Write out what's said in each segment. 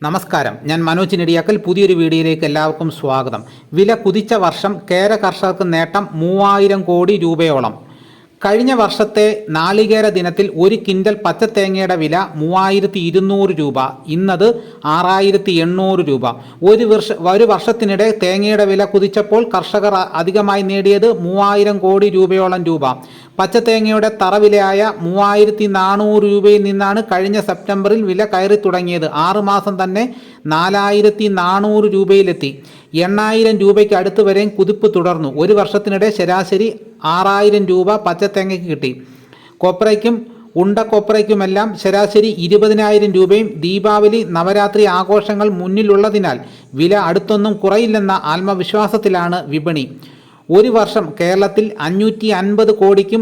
നമസ്കാരം, ഞാൻ മനോജ് നെടിയാക്കൽ. പുതിയൊരു വീഡിയോയിലേക്ക് എല്ലാവർക്കും സ്വാഗതം. വില കുതിച്ച വർഷം കേര കർഷകർക്ക് നേട്ടം 3000 കോടി രൂപയോളം. കഴിഞ്ഞ വർഷത്തെ നാളികേര ദിനത്തിൽ ഒരു കിൻഡൽ പച്ചത്തേങ്ങയുടെ വില 3200 രൂപ, ഇന്നത് 6800 രൂപ. ഒരു വർഷത്തിനിടെ തേങ്ങയുടെ വില കുതിച്ചപ്പോൾ കർഷകർ അധികമായി നേടിയത് 3000 കോടി രൂപയോളം രൂപ. പച്ചത്തേങ്ങയുടെ തറവിലയായ 3400 രൂപയിൽ നിന്നാണ് കഴിഞ്ഞ സെപ്റ്റംബറിൽ വില കയറി തുടങ്ങിയത്. 6 മാസം തന്നെ 4400 രൂപയിലെത്തി. 8000 രൂപയ്ക്ക് അടുത്ത് വരെയും കുതിപ്പ് തുടർന്നു. ഒരു വർഷത്തിനിടെ ശരാശരി 6000 രൂപ പച്ചത്തേങ്ങയ്ക്ക് കിട്ടി. കൊപ്രയ്ക്കും ഉണ്ടക്കൊപ്രയ്ക്കുമെല്ലാം ശരാശരി 20000 രൂപയും. ദീപാവലി, നവരാത്രി ആഘോഷങ്ങൾ മുന്നിലുള്ളതിനാൽ വില അടുത്തൊന്നും കുറയില്ലെന്ന ആത്മവിശ്വാസത്തിലാണ് വിപണി. ഒരു വർഷം കേരളത്തിൽ 550 കോടിക്കും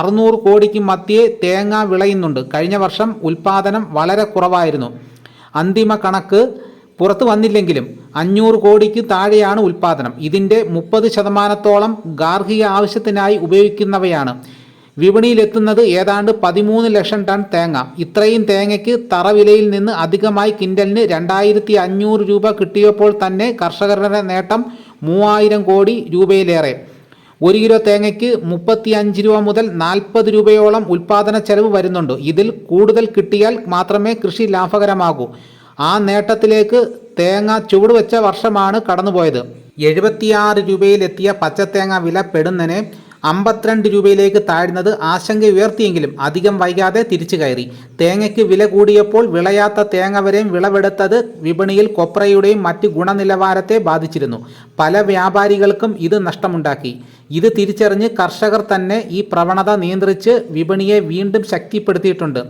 600 കോടിക്കും മധ്യേ തേങ്ങ വിളയുന്നുണ്ട്. കഴിഞ്ഞ വർഷം ഉൽപ്പാദനം വളരെ കുറവായിരുന്നു. അന്തിമ കണക്ക് പുറത്തു വന്നില്ലെങ്കിലും 500 കോടിക്ക് താഴെയാണ് ഉൽപ്പാദനം. ഇതിൻ്റെ 30% ഗാർഹിക ആവശ്യത്തിനായി ഉപയോഗിക്കുന്നവയാണ്. വിപണിയിലെത്തുന്നത് ഏതാണ്ട് 13 ലക്ഷം ടൺ തേങ്ങ. ഇത്രയും തേങ്ങയ്ക്ക് തറവിലയിൽ നിന്ന് അധികമായി കിൻഡലിന് 2500 രൂപ കിട്ടിയപ്പോൾ തന്നെ കർഷകരുടെ നേട്ടം 3000 കോടി രൂപയിലേറെ. 1 കിലോ തേങ്ങയ്ക്ക് 35 രൂപ മുതൽ 40 രൂപയോളം ഉൽപ്പാദന ചെലവ് വരുന്നുണ്ട്. ഇതിൽ കൂടുതൽ കിട്ടിയാൽ മാത്രമേ കൃഷി ലാഭകരമാകൂ. ആ നേട്ടത്തിലേക്ക് തേങ്ങ ചുവടുവെച്ച വർഷമാണ് കടന്നുപോയത്. 76 രൂപയിലെത്തിയ പച്ചത്തേങ്ങ വില പെടുന്നതിനെ 52 രൂപയിലേക്ക് താഴ്ന്നത് ആശങ്ക ഉയർത്തിയെങ്കിലും അധികം വൈകാതെ തിരിച്ചു കയറി. തേങ്ങയ്ക്ക് വില കൂടിയപ്പോൾ വിളയാത്ത തേങ്ങ വരെയും വിളവെടുത്തത് വിപണിയിൽ കൊപ്രയുടെയും മറ്റ് ഗുണനിലവാരത്തെ ബാധിച്ചിരുന്നു. പല വ്യാപാരികൾക്കും ഇത് നഷ്ടമുണ്ടാക്കി. ഇത് തിരിച്ചറിഞ്ഞ് കർഷകർ തന്നെ ഈ പ്രവണത നിയന്ത്രിച്ച് വിപണിയെ വീണ്ടും ശക്തിപ്പെടുത്തിയിട്ടുണ്ട്.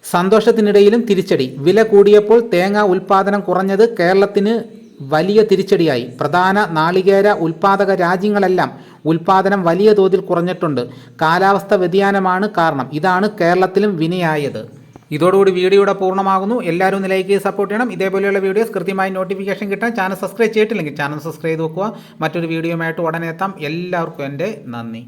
സന്തോഷത്തിനിടയിലും തിരിച്ചടി. വില കൂടിയപ്പോൾ തേങ്ങ ഉൽപ്പാദനം കുറഞ്ഞത് കേരളത്തിന് വലിയ തിരിച്ചടിയായി. പ്രധാന നാളികേര ഉൽപ്പാദക രാജ്യങ്ങളെല്ലാം ഉൽപ്പാദനം വലിയ തോതിൽ കുറഞ്ഞിട്ടുണ്ട്. കാലാവസ്ഥ വ്യതിയാനമാണ് കാരണം. ഇതാണ് കേരളത്തിലും വിനയായത്. ഇതോടുകൂടി വീഡിയോയുടെ പൂർണ്ണമാകുന്നു. എല്ലാവരും ഒന്ന് ലൈക്ക് ചെയ്ത് സപ്പോർട്ട് ചെയ്യണം. ഇതേപോലെയുള്ള വീഡിയോസ് കൃത്യമായി നോട്ടിഫിക്കേഷൻ കിട്ടാൻ ചാനൽ സബ്സ്ക്രൈബ് ചെയ്തിട്ടില്ലെങ്കിൽ ചാനൽ സബ്സ്ക്രൈബ് ചെയ്ത് വെക്കുക. മറ്റൊരു വീഡിയോയുമായിട്ട് ഉടനെ എത്താം. എല്ലാവർക്കും എൻ്റെ നന്ദി.